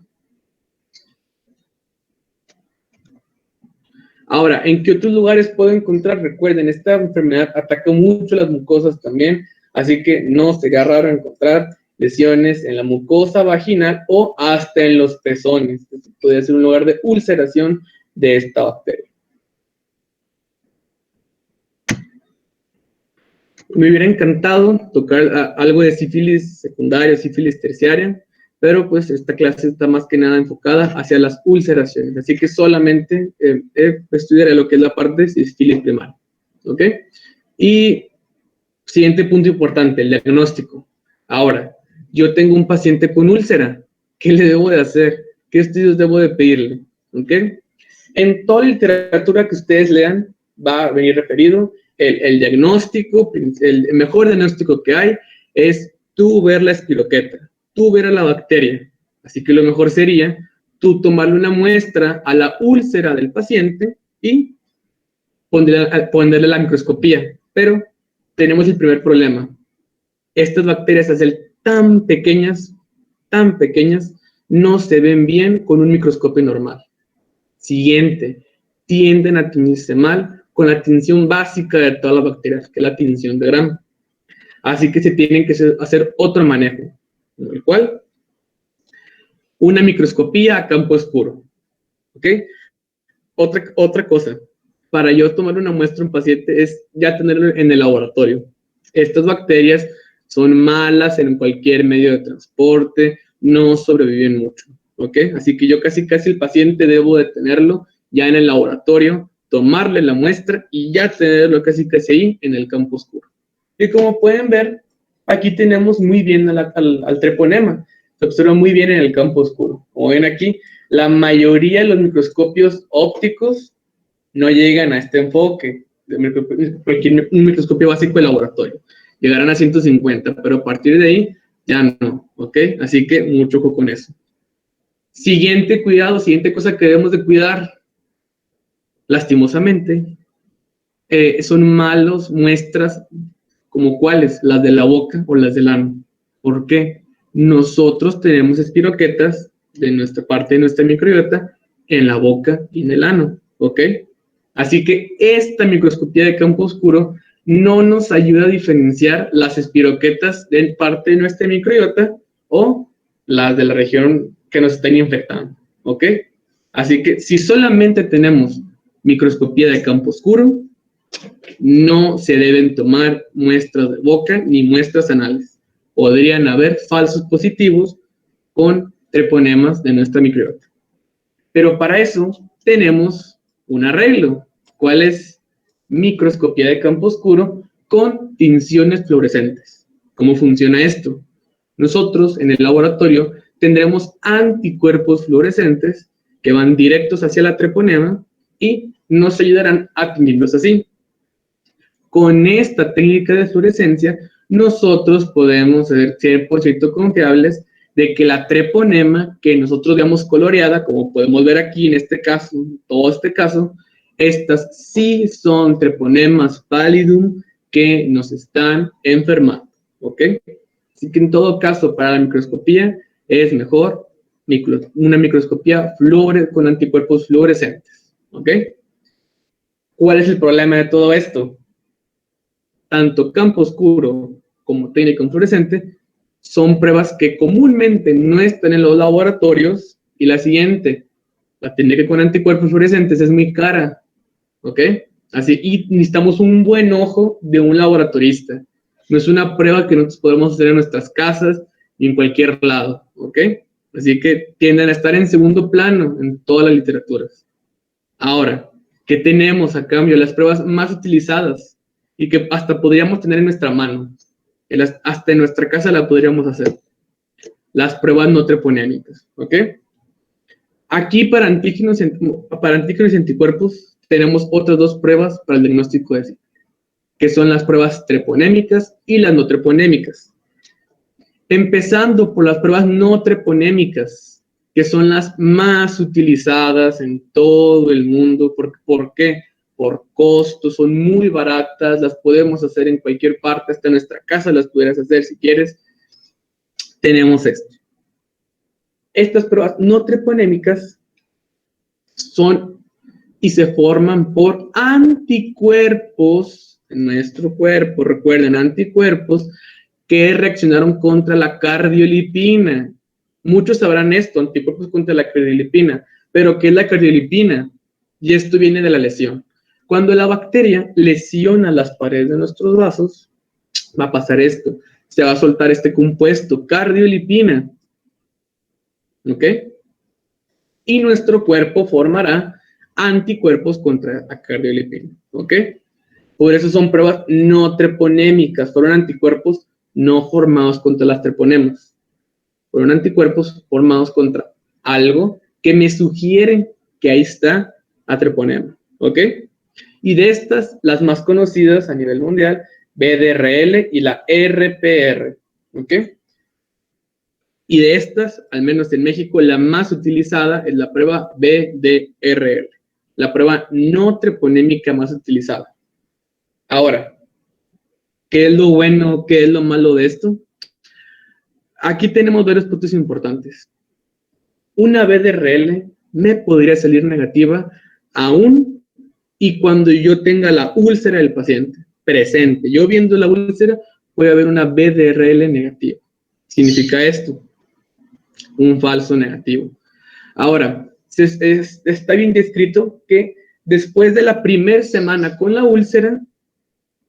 Ahora, ¿en qué otros lugares puedo encontrar? Recuerden, esta enfermedad ataca mucho las mucosas también, así que no sería raro encontrar lesiones en la mucosa vaginal o hasta en los pezones. Esto puede ser un lugar de ulceración de esta bacteria. Me hubiera encantado tocar algo de sífilis secundaria, sífilis terciaria, pero pues esta clase está más que nada enfocada hacia las ulceraciones, así que solamente estudiaré lo que es la parte de sífilis primaria, ¿ok? Y siguiente punto importante, el diagnóstico. Ahora, yo tengo un paciente con úlcera, ¿qué le debo de hacer? ¿Qué estudios debo de pedirle? ¿Ok? En toda la literatura que ustedes lean va a venir referido el diagnóstico, el mejor diagnóstico que hay es tú ver la espiroqueta, tú ver a la bacteria. Así que lo mejor sería tú tomarle una muestra a la úlcera del paciente y ponerle la microscopía. Pero tenemos el primer problema. Estas bacterias, al ser tan pequeñas, no se ven bien con un microscopio normal. Siguiente, tienden a teñirse mal con la tinción básica de todas las bacterias, que es la tinción de Gram. Así que se tienen que hacer otro manejo, el cual, una microscopía a campo oscuro. ¿Ok? Otra cosa, para yo tomar una muestra a un paciente es ya tenerlo en el laboratorio. Estas bacterias son malas en cualquier medio de transporte, no sobreviven mucho. ¿Ok? Así que yo casi el paciente debo de tenerlo ya en el laboratorio, tomarle la muestra y ya tenerlo casi ahí en el campo oscuro. Y como pueden ver, aquí tenemos muy bien al treponema. Se observa muy bien en el campo oscuro. Como ven aquí, la mayoría de los microscopios ópticos no llegan a este enfoque. Un microscopio básico de laboratorio. Llegarán a 150, pero a partir de ahí ya no. ¿Ok? Así que mucho ojo con eso. Siguiente cosa que debemos de cuidar, lastimosamente, son malas muestras, como cuáles, las de la boca o las del ano. ¿Por qué? Nosotros tenemos espiroquetas de nuestra parte de nuestra microbiota en la boca y en el ano, ¿ok? Así que esta microscopía de campo oscuro no nos ayuda a diferenciar las espiroquetas de parte de nuestra microbiota o las de la región que nos están infectando, ¿ok? Así que si solamente tenemos microscopía de campo oscuro, no se deben tomar muestras de boca ni muestras anales. Podrían haber falsos positivos con treponemas de nuestra microbiota. Pero para eso tenemos un arreglo. ¿Cuál es? Microscopía de campo oscuro con tinciones fluorescentes. ¿Cómo funciona esto? Nosotros en el laboratorio tendremos anticuerpos fluorescentes que van directos hacia la treponema y nos ayudarán a teñirlos así. Con esta técnica de fluorescencia, nosotros podemos ser 100% confiables de que la treponema que nosotros veamos coloreada, como podemos ver aquí en este caso, en todo este caso, estas sí son treponemas pallidum que nos están enfermando, ¿ok? Así que en todo caso, para la microscopía, es mejor una microscopía con anticuerpos fluorescentes, ¿ok? ¿Cuál es el problema de todo esto? Tanto campo oscuro como técnica con fluorescente son pruebas que comúnmente no están en los laboratorios. Y la siguiente, la técnica con anticuerpos fluorescentes es muy cara, ¿ok? Así, y necesitamos un buen ojo de un laboratorista. No es una prueba que nosotros podemos hacer en nuestras casas ni en cualquier lado, ¿ok? Así que tienden a estar en segundo plano en todas las literaturas. Ahora, ¿qué tenemos a cambio? Las pruebas más utilizadas y que hasta podríamos tener en nuestra mano. Hasta en nuestra casa la podríamos hacer. Las pruebas no treponémicas, ¿ok? Aquí para antígenos y anticuerpos tenemos otras dos pruebas para el diagnóstico de sífilis, que son las pruebas treponémicas y las no treponémicas. Empezando por las pruebas no treponémicas, que son las más utilizadas en todo el mundo. ¿Por qué? Por costo, son muy baratas, las podemos hacer en cualquier parte, hasta en nuestra casa las pudieras hacer si quieres. Tenemos esto. Estas pruebas no treponémicas son y se forman por anticuerpos en nuestro cuerpo. Recuerden, anticuerpos que reaccionaron contra la cardiolipina. Muchos sabrán esto, anticuerpos contra la cardiolipina. Pero ¿qué es la cardiolipina? Y esto viene de la lesión. Cuando la bacteria lesiona las paredes de nuestros vasos, va a pasar esto. Se va a soltar este compuesto, cardiolipina. ¿Ok? Y nuestro cuerpo formará anticuerpos contra la cardiolipina. ¿Ok? Por eso son pruebas no treponémicas. Fueron anticuerpos no formados contra las treponemas. Fueron anticuerpos formados contra algo que me sugiere que ahí está la treponema. ¿Ok? Y de estas, las más conocidas a nivel mundial, BDRL y la RPR. ¿Ok? Y de estas, al menos en México, la más utilizada es la prueba BDRL, la prueba no treponémica más utilizada. Ahora, ¿qué es lo bueno, qué es lo malo de esto? Aquí tenemos varios puntos importantes. Una BDRL me podría salir negativa aún y cuando yo tenga la úlcera del paciente presente. Yo viendo la úlcera, puede haber una BDRL negativa. ¿Significa esto? Un falso negativo. Ahora, está bien descrito que después de la primera semana con la úlcera,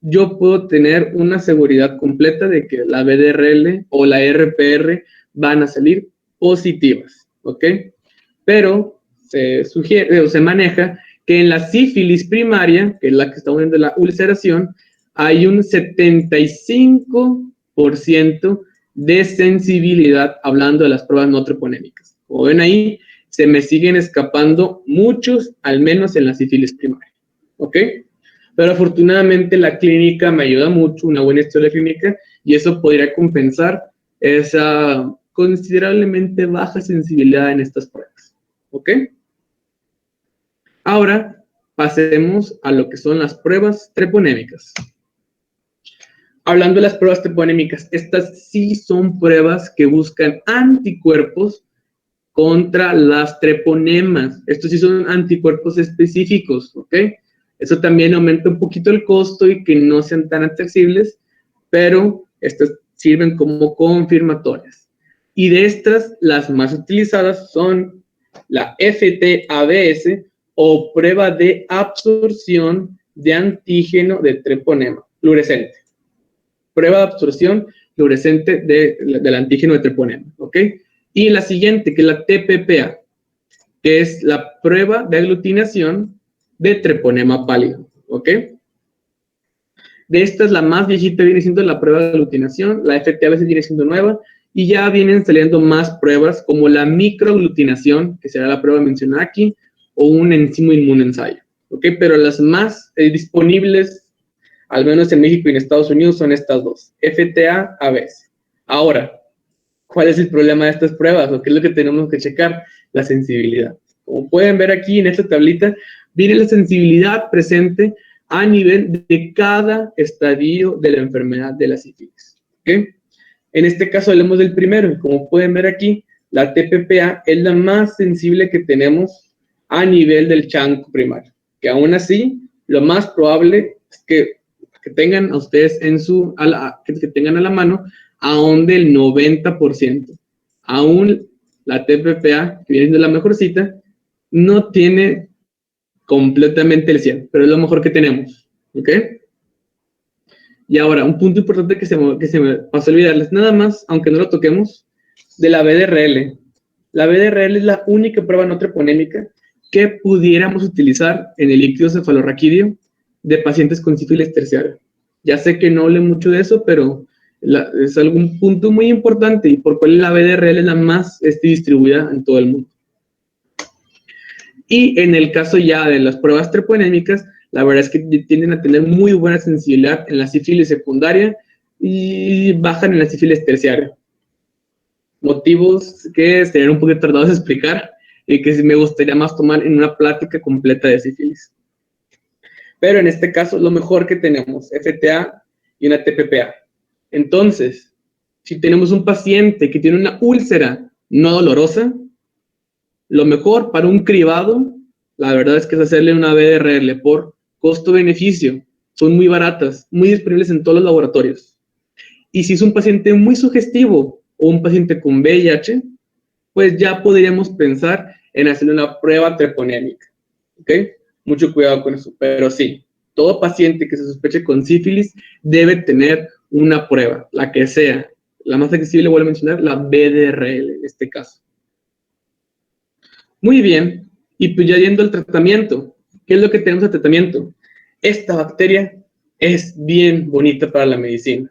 yo puedo tener una seguridad completa de que la BDRL o la RPR van a salir positivas, ¿ok? Pero se sugiere o se maneja que en la sífilis primaria, que es la que estamos viendo la ulceración, hay un 75% de sensibilidad hablando de las pruebas no treponémicas. Como ven ahí, se me siguen escapando muchos, al menos en la sífilis primaria, ¿ok? Pero afortunadamente la clínica me ayuda mucho, una buena historia clínica, y eso podría compensar esa considerablemente baja sensibilidad en estas pruebas, ¿ok? Ahora pasemos a lo que son las pruebas treponémicas. Hablando de las pruebas treponémicas, estas sí son pruebas que buscan anticuerpos contra las treponemas. Estos sí son anticuerpos específicos, ¿ok? Eso también aumenta un poquito el costo y que no sean tan accesibles, pero estas sirven como confirmatorias. Y de estas, las más utilizadas son la FT-ABS o prueba de absorción de antígeno de treponema fluorescente. Prueba de absorción fluorescente del antígeno de treponema, ¿ok? Y la siguiente, que es la TPPA, que es la prueba de aglutinación de treponema pálido, ¿ok? De estas, la más viejita viene siendo la prueba de aglutinación, la FT a veces viene siendo nueva, y ya vienen saliendo más pruebas como la microaglutinación, que será la prueba mencionada aquí, o un enzimo inmunensayo, ¿ok? Pero las más disponibles, al menos en México y en Estados Unidos, son estas dos, FTA a veces. Ahora, ¿cuál es el problema de estas pruebas? ¿O qué es lo que tenemos que checar? La sensibilidad. Como pueden ver aquí en esta tablita, viene la sensibilidad presente a nivel de cada estadio de la enfermedad de la sífilis. ¿Okay? En este caso hablemos del primero, y como pueden ver aquí, la TPPA es la más sensible que tenemos a nivel del chanco primario, que aún así, lo más probable es que tengan a ustedes que tengan a la mano aún del 90%. Aún la TPPA, que viene siendo la mejorcita, no tiene completamente el 100, pero es lo mejor que tenemos, ¿ok? Y ahora, un punto importante que se me pasó a olvidarles, nada más, aunque no lo toquemos, de la BDRL. La BDRL es la única prueba no treponémica que pudiéramos utilizar en el líquido cefalorraquídeo de pacientes con sífilis terciaria. Ya sé que no hablé mucho de eso, pero es algún punto muy importante y por cuál la BDRL es la más distribuida en todo el mundo. Y en el caso ya de las pruebas treponémicas, la verdad es que tienden a tener muy buena sensibilidad en la sífilis secundaria y bajan en la sífilis terciaria. Motivos que serían un poquito tardados de explicar y que me gustaría más tomar en una plática completa de sífilis. Pero en este caso, lo mejor que tenemos, FTA y una TPPA. Entonces, si tenemos un paciente que tiene una úlcera no dolorosa, lo mejor para un cribado, la verdad es que es hacerle una BDRL por costo-beneficio. Son muy baratas, muy disponibles en todos los laboratorios. Y si es un paciente muy sugestivo o un paciente con VIH, pues ya podríamos pensar en hacerle una prueba treponémica. ¿Ok? Mucho cuidado con eso. Pero sí, todo paciente que se sospeche con sífilis debe tener una prueba, la que sea. La más accesible, vuelvo a mencionar, la BDRL en este caso. Muy bien, y pues ya yendo al tratamiento, ¿qué es lo que tenemos de tratamiento? Esta bacteria es bien bonita para la medicina.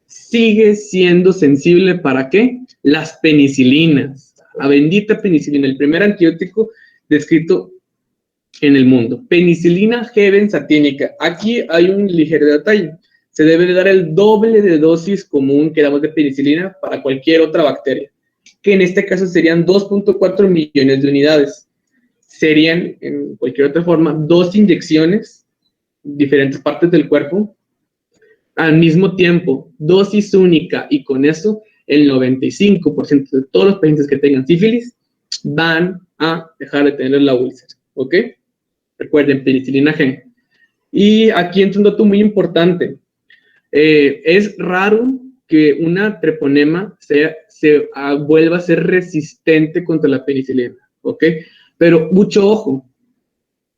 Sigue siendo sensible ¿para qué? Las penicilinas. La bendita penicilina, el primer antibiótico descrito en el mundo. Penicilina G benzatínica. Aquí hay un ligero detalle. Se debe de dar el doble de dosis común que damos de penicilina para cualquier otra bacteria, que en este caso serían 2.4 millones de unidades. Serían, en cualquier otra forma, 2 inyecciones, diferentes partes del cuerpo, al mismo tiempo, dosis única, y con eso el 95% de todos los pacientes que tengan sífilis van a dejar de tener la úlcera, ¿ok? Recuerden, penicilina G. Y aquí entra un dato muy importante. Es raro que una treponema vuelva a ser resistente contra la penicilina, ¿ok? Pero mucho ojo,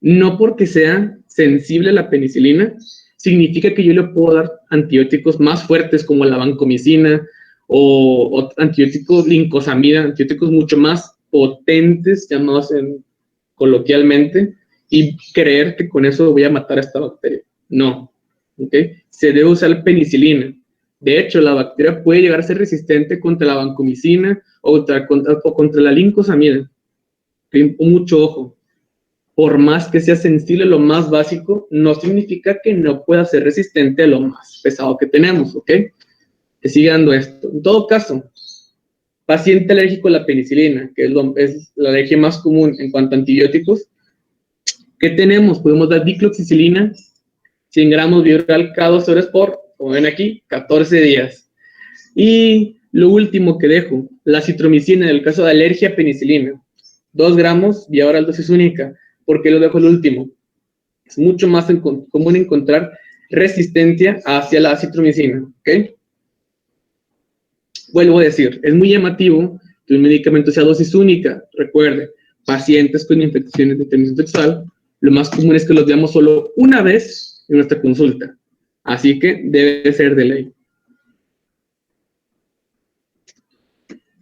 no porque sea sensible a la penicilina, significa que yo le puedo dar antibióticos más fuertes como la vancomicina o antibióticos lincosamida, antibióticos mucho más potentes, llamados coloquialmente, y creer que con eso voy a matar a esta bacteria. No, ¿ok? Se debe usar penicilina. De hecho, la bacteria puede llegar a ser resistente contra la vancomicina o contra la lincosamida. Mucho ojo. Por más que sea sensible a lo más básico, no significa que no pueda ser resistente a lo más pesado que tenemos, ¿ok? Que siga dando esto. En todo caso, paciente alérgico a la penicilina, que es la alergia más común en cuanto a antibióticos, ¿qué tenemos? Podemos dar dicloxicilina, 100 gramos bioral cada 2 horas por, como ven aquí, 14 días. Y lo último que dejo, la citromicina, en el caso de alergia a penicilina, 2 gramos vía oral dosis única. ¿Por qué lo dejo el último? Es mucho más común encontrar resistencia hacia la citromicina, ¿ok? Vuelvo a decir, es muy llamativo que un medicamento sea dosis única. Recuerde, pacientes con infecciones de transmisión sexual, lo más común es que los veamos solo una vez en nuestra consulta. Así que debe ser de ley.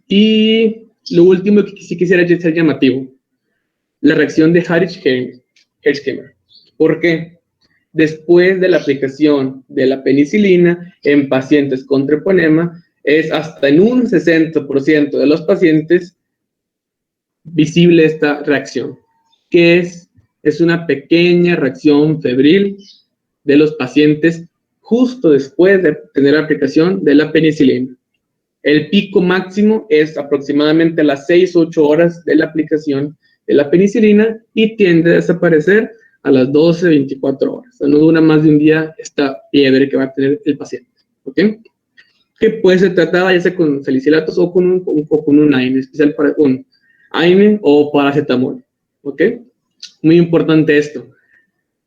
Y lo último que sí quisiera ser llamativo, la reacción de Hersheimer. ¿Por qué? Después de la aplicación de la penicilina en pacientes con treponema, es hasta en un 60% de los pacientes visible esta reacción, que es una pequeña reacción febril de los pacientes justo después de tener la aplicación de la penicilina. El pico máximo es aproximadamente a las 6 u 8 horas de la aplicación de la penicilina y tiende a desaparecer a las 12, 24 horas. O sea, no dura más de un día esta fiebre que va a tener el paciente, ¿ok? Que puede ser tratada ya sea con salicilatos o con un AINE, especial para un AINE o paracetamol, ¿ok? Muy importante esto.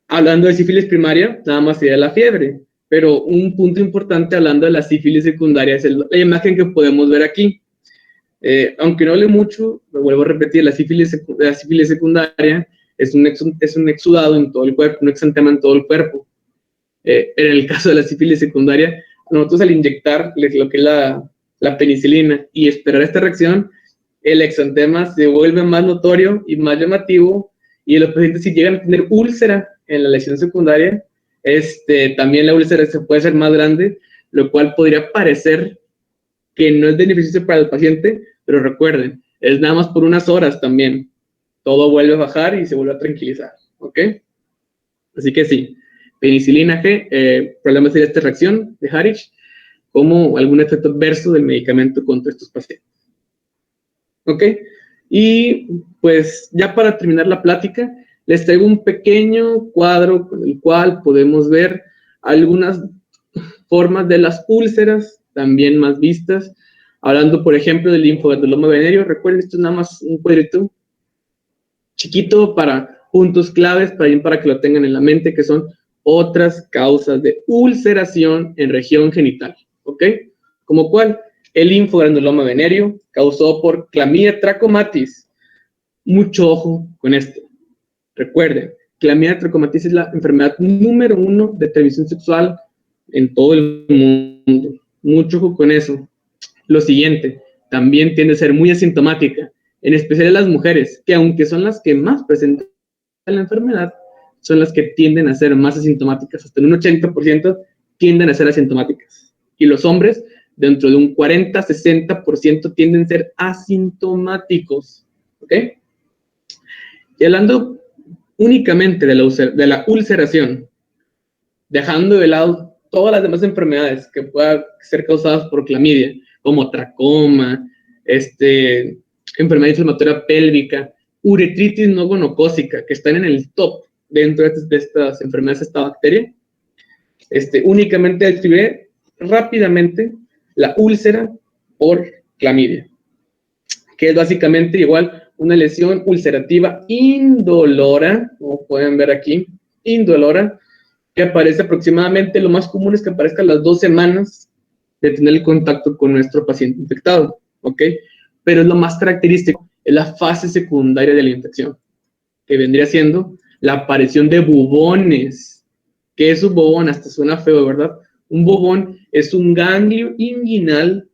Hablando de sífilis primaria, nada más sería la fiebre, pero un punto importante hablando de la sífilis secundaria es la imagen que podemos ver aquí. Aunque no hable mucho, me vuelvo a repetir, la sífilis secundaria es un exudado en todo el cuerpo, un exantema en todo el cuerpo. En el caso de la sífilis secundaria, nosotros al inyectar lo que es la penicilina y esperar esta reacción, el exantema se vuelve más notorio y más llamativo, y los pacientes si llegan a tener úlcera en la lesión secundaria, también la úlcera se puede hacer más grande, lo cual podría parecer que no es beneficioso para el paciente, pero recuerden, es nada más por unas horas también. todo vuelve a bajar y se vuelve a tranquilizar, ¿ok? Así que sí, penicilina G, problemas de esta reacción de Harich, como algún efecto adverso del medicamento contra estos pacientes. ¿Ok? Y pues ya para terminar la plática, les traigo un pequeño cuadro con el cual podemos ver algunas formas de las úlceras, también más vistas, hablando por ejemplo del linfogranuloma venéreo. Recuerden, esto es nada más un cuadrito chiquito para puntos claves, para que lo tengan en la mente, que son otras causas de ulceración en región genital, ¿ok? ¿Como cuál? El linfogranuloma venéreo, causado por Chlamydia trachomatis. Mucho ojo con esto. Recuerden, Chlamydia trachomatis es la enfermedad número 1 de transmisión sexual en todo el mundo. Mucho ojo con eso. Lo siguiente, también tiende a ser muy asintomática, en especial en las mujeres, que aunque son las que más presentan la enfermedad, son las que tienden a ser más asintomáticas. Hasta en un 80% tienden a ser asintomáticas. Y los hombres, dentro de un 40-60%, tienden a ser asintomáticos. ¿Ok? Y hablando únicamente de la ulceración, dejando de lado todas las demás enfermedades que puedan ser causadas por clamidia, como tracoma, enfermedad inflamatoria pélvica, uretritis no gonocócica, que están en el top dentro de estas enfermedades, esta bacteria, únicamente describiré rápidamente la úlcera por clamidia, que es básicamente igual una lesión ulcerativa indolora, como pueden ver aquí, indolora, que aparece aproximadamente, lo más común es que aparezca a las 2 semanas de tener el contacto con nuestro paciente infectado, ¿ok? Pero lo más característico es la fase secundaria de la infección, que vendría siendo la aparición de bubones. ¿Qué es un bubón? Hasta suena feo, ¿verdad? Un bubón es un ganglio inguinal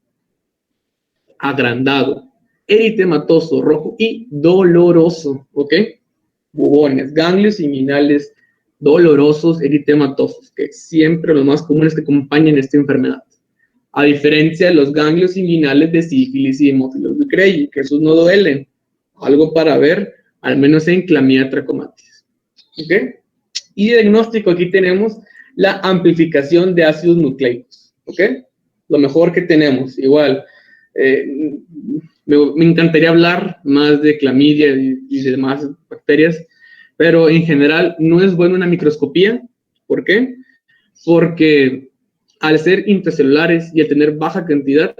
agrandado, eritematoso, rojo y doloroso, ¿ok? Bubones, ganglios inguinales dolorosos, eritematosos, que siempre lo más común es que acompañen esta enfermedad. A diferencia de los ganglios inguinales de sífilis y hemófilos de Cray, que esos no duelen. Algo para ver, al menos en Chlamydia trachomatis. ¿Ok? Y de diagnóstico aquí tenemos la amplificación de ácidos nucleicos. ¿Ok? Lo mejor que tenemos, igual. Me encantaría hablar más de clamidia y de demás bacterias, pero en general no es bueno una microscopía. ¿Por qué? Porque al ser intracelulares y al tener baja cantidad,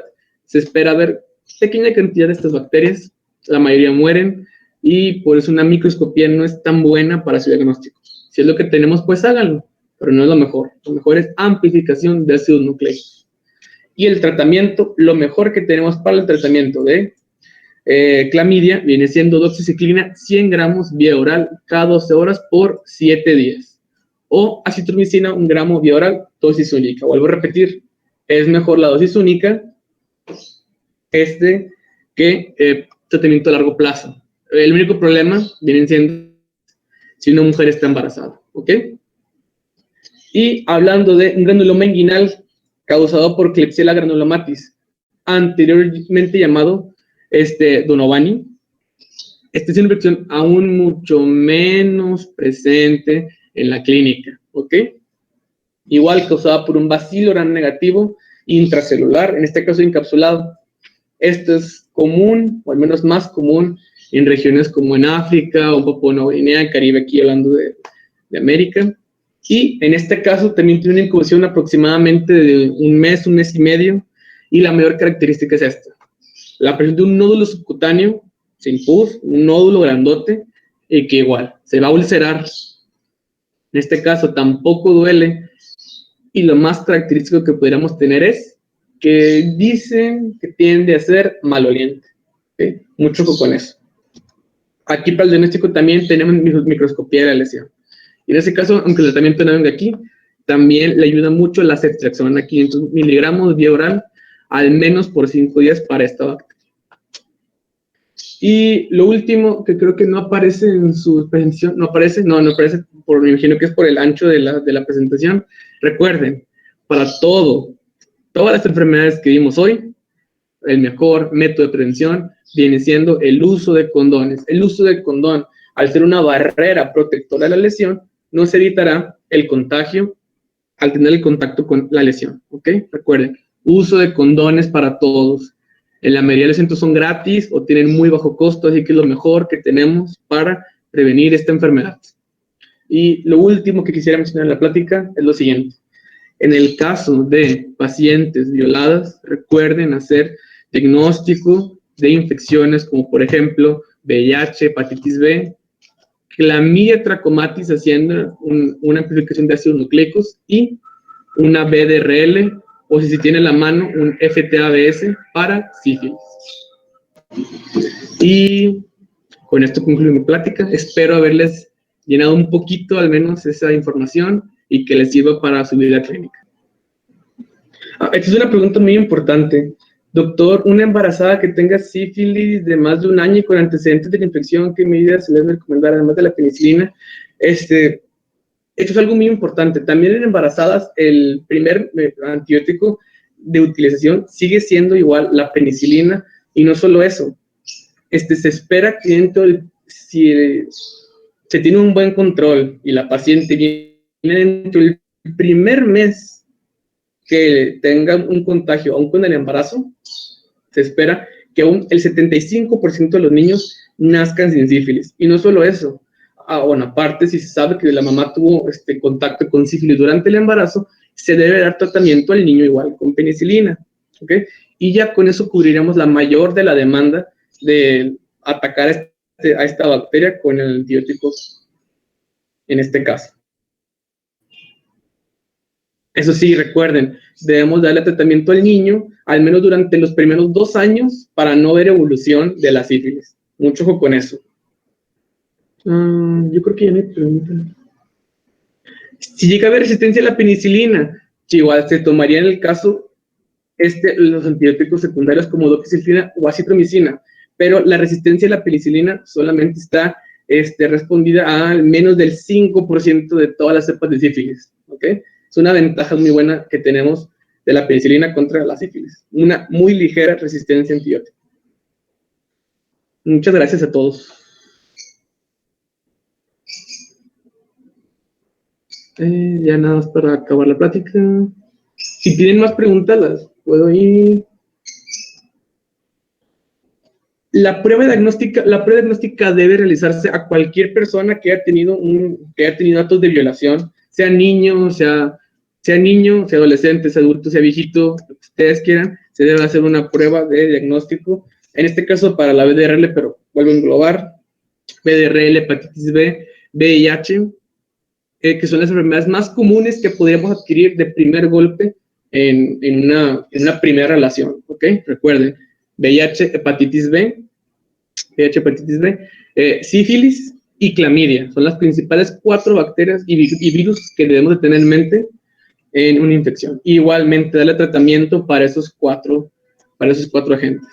se espera ver pequeña cantidad de estas bacterias, la mayoría mueren, y por eso una microscopía no es tan buena para su diagnóstico. Si es lo que tenemos, pues háganlo, pero no es lo mejor. Lo mejor es amplificación de ácidos nucleicos. Y el tratamiento, lo mejor que tenemos para el tratamiento de clamidia viene siendo doxiciclina 100 gramos vía oral cada 12 horas por 7 días. O acitromicina 1 gramo vía oral, dosis única. Vuelvo a repetir, es mejor la dosis única que tratamiento a largo plazo. El único problema viene siendo si una mujer está embarazada, ¿ok? Y hablando de un granuloma inguinal causado por Klebsiella granulomatis, anteriormente llamado Donovani, esta es una infección aún mucho menos presente en la clínica, ¿ok? Igual causada por un bacilo gram negativo intracelular, en este caso encapsulado. Esto es común, o al menos más común, en regiones como en África o Papúa Nueva Guinea, Caribe, aquí hablando de América. Y en este caso también tiene una incubación aproximadamente de un mes y medio, y la mayor característica es esta. La aparición de un nódulo subcutáneo, sin pus, un nódulo grandote, y que igual se va a ulcerar. En este caso tampoco duele, y lo más característico que podríamos tener es que dicen que tiende a ser maloliente. ¿Okay? Mucho ojo con eso. Aquí para el diagnóstico también tenemos microscopía de la lesión. Y en ese caso, aunque el tratamiento no venga aquí, también le ayuda mucho la ceftriaxona a 500 miligramos vía oral, al menos por 5 días para esta bacteria. Y lo último, que creo que no aparece en su presentación, no aparece, me imagino que es por el ancho de la presentación. Recuerden, para todas las enfermedades que vimos hoy, el mejor método de prevención viene siendo el uso de condones. El uso de condón, al ser una barrera protectora de la lesión, nos evitará el contagio al tener el contacto con la lesión, ¿ok? Recuerden, uso de condones para todos. En la mayoría de los centros son gratis o tienen muy bajo costo, así que es lo mejor que tenemos para prevenir esta enfermedad. Y lo último que quisiera mencionar en la plática es lo siguiente. En el caso de pacientes violadas, recuerden hacer diagnóstico de infecciones como por ejemplo VIH, hepatitis B, clamidia trachomatis haciendo una amplificación de ácidos nucleicos y una BDRL o si se tiene a la mano un FTABS para sífilis. Y con esto concluyo mi plática. Espero haberles llenado un poquito al menos esa información y que les sirva para su vida clínica. Esta es una pregunta muy importante. Doctor, una embarazada que tenga sífilis de más de un año y con antecedentes de la infección, ¿qué medidas se les debe recomendar además de la penicilina? Esto es algo muy importante. También en embarazadas, el primer antibiótico de utilización sigue siendo igual la penicilina, y no solo eso. Se espera que si se tiene un buen control y la paciente viene dentro del primer mes que tenga un contagio, aún con el embarazo, se espera que aún el 75% de los niños nazcan sin sífilis. Y no solo eso, bueno, aparte, si se sabe que la mamá tuvo contacto con sífilis durante el embarazo, se debe dar tratamiento al niño igual con penicilina, ¿ok? Y ya con eso cubriríamos la mayor de la demanda de atacar a esta bacteria con el antibiótico en este caso. Eso sí, recuerden, debemos darle tratamiento al niño al menos durante los primeros 2 años para no ver evolución de la sífilis. Mucho ojo con eso. Yo creo que ya me preguntan. Si llega a haber resistencia a la penicilina, igual se tomaría en el caso los antibióticos secundarios como doxiciclina o acitromicina, pero la resistencia a la penicilina solamente está respondida al menos del 5% de todas las cepas de sífilis, ¿ok? Es una ventaja muy buena que tenemos de la penicilina contra la sífilis, una muy ligera resistencia a antibióticos. Muchas gracias a todos. Ya nada más para acabar la plática. Si tienen más preguntas, las puedo ir. La prueba diagnóstica debe realizarse a cualquier persona que haya tenido actos de violación, sea niño, sea adolescente, sea adulto, sea viejito, lo que ustedes quieran. Se debe hacer una prueba de diagnóstico, en este caso para la BDRL, pero vuelvo a englobar BDRL, hepatitis B, VIH, que son las enfermedades más comunes que podríamos adquirir de primer golpe en una primera relación, ¿ok? Recuerden, VIH, hepatitis B, sífilis y clamidia. Son las principales 4 bacterias y virus que debemos de tener en mente en una infección. Igualmente, darle tratamiento para esos 4 agentes.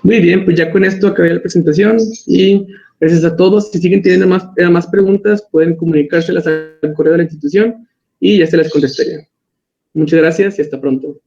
Muy bien, pues ya con esto acabé la presentación y gracias a todos. Si siguen teniendo más preguntas, pueden comunicárselas al correo de la institución y ya se las contestaría. Muchas gracias y hasta pronto.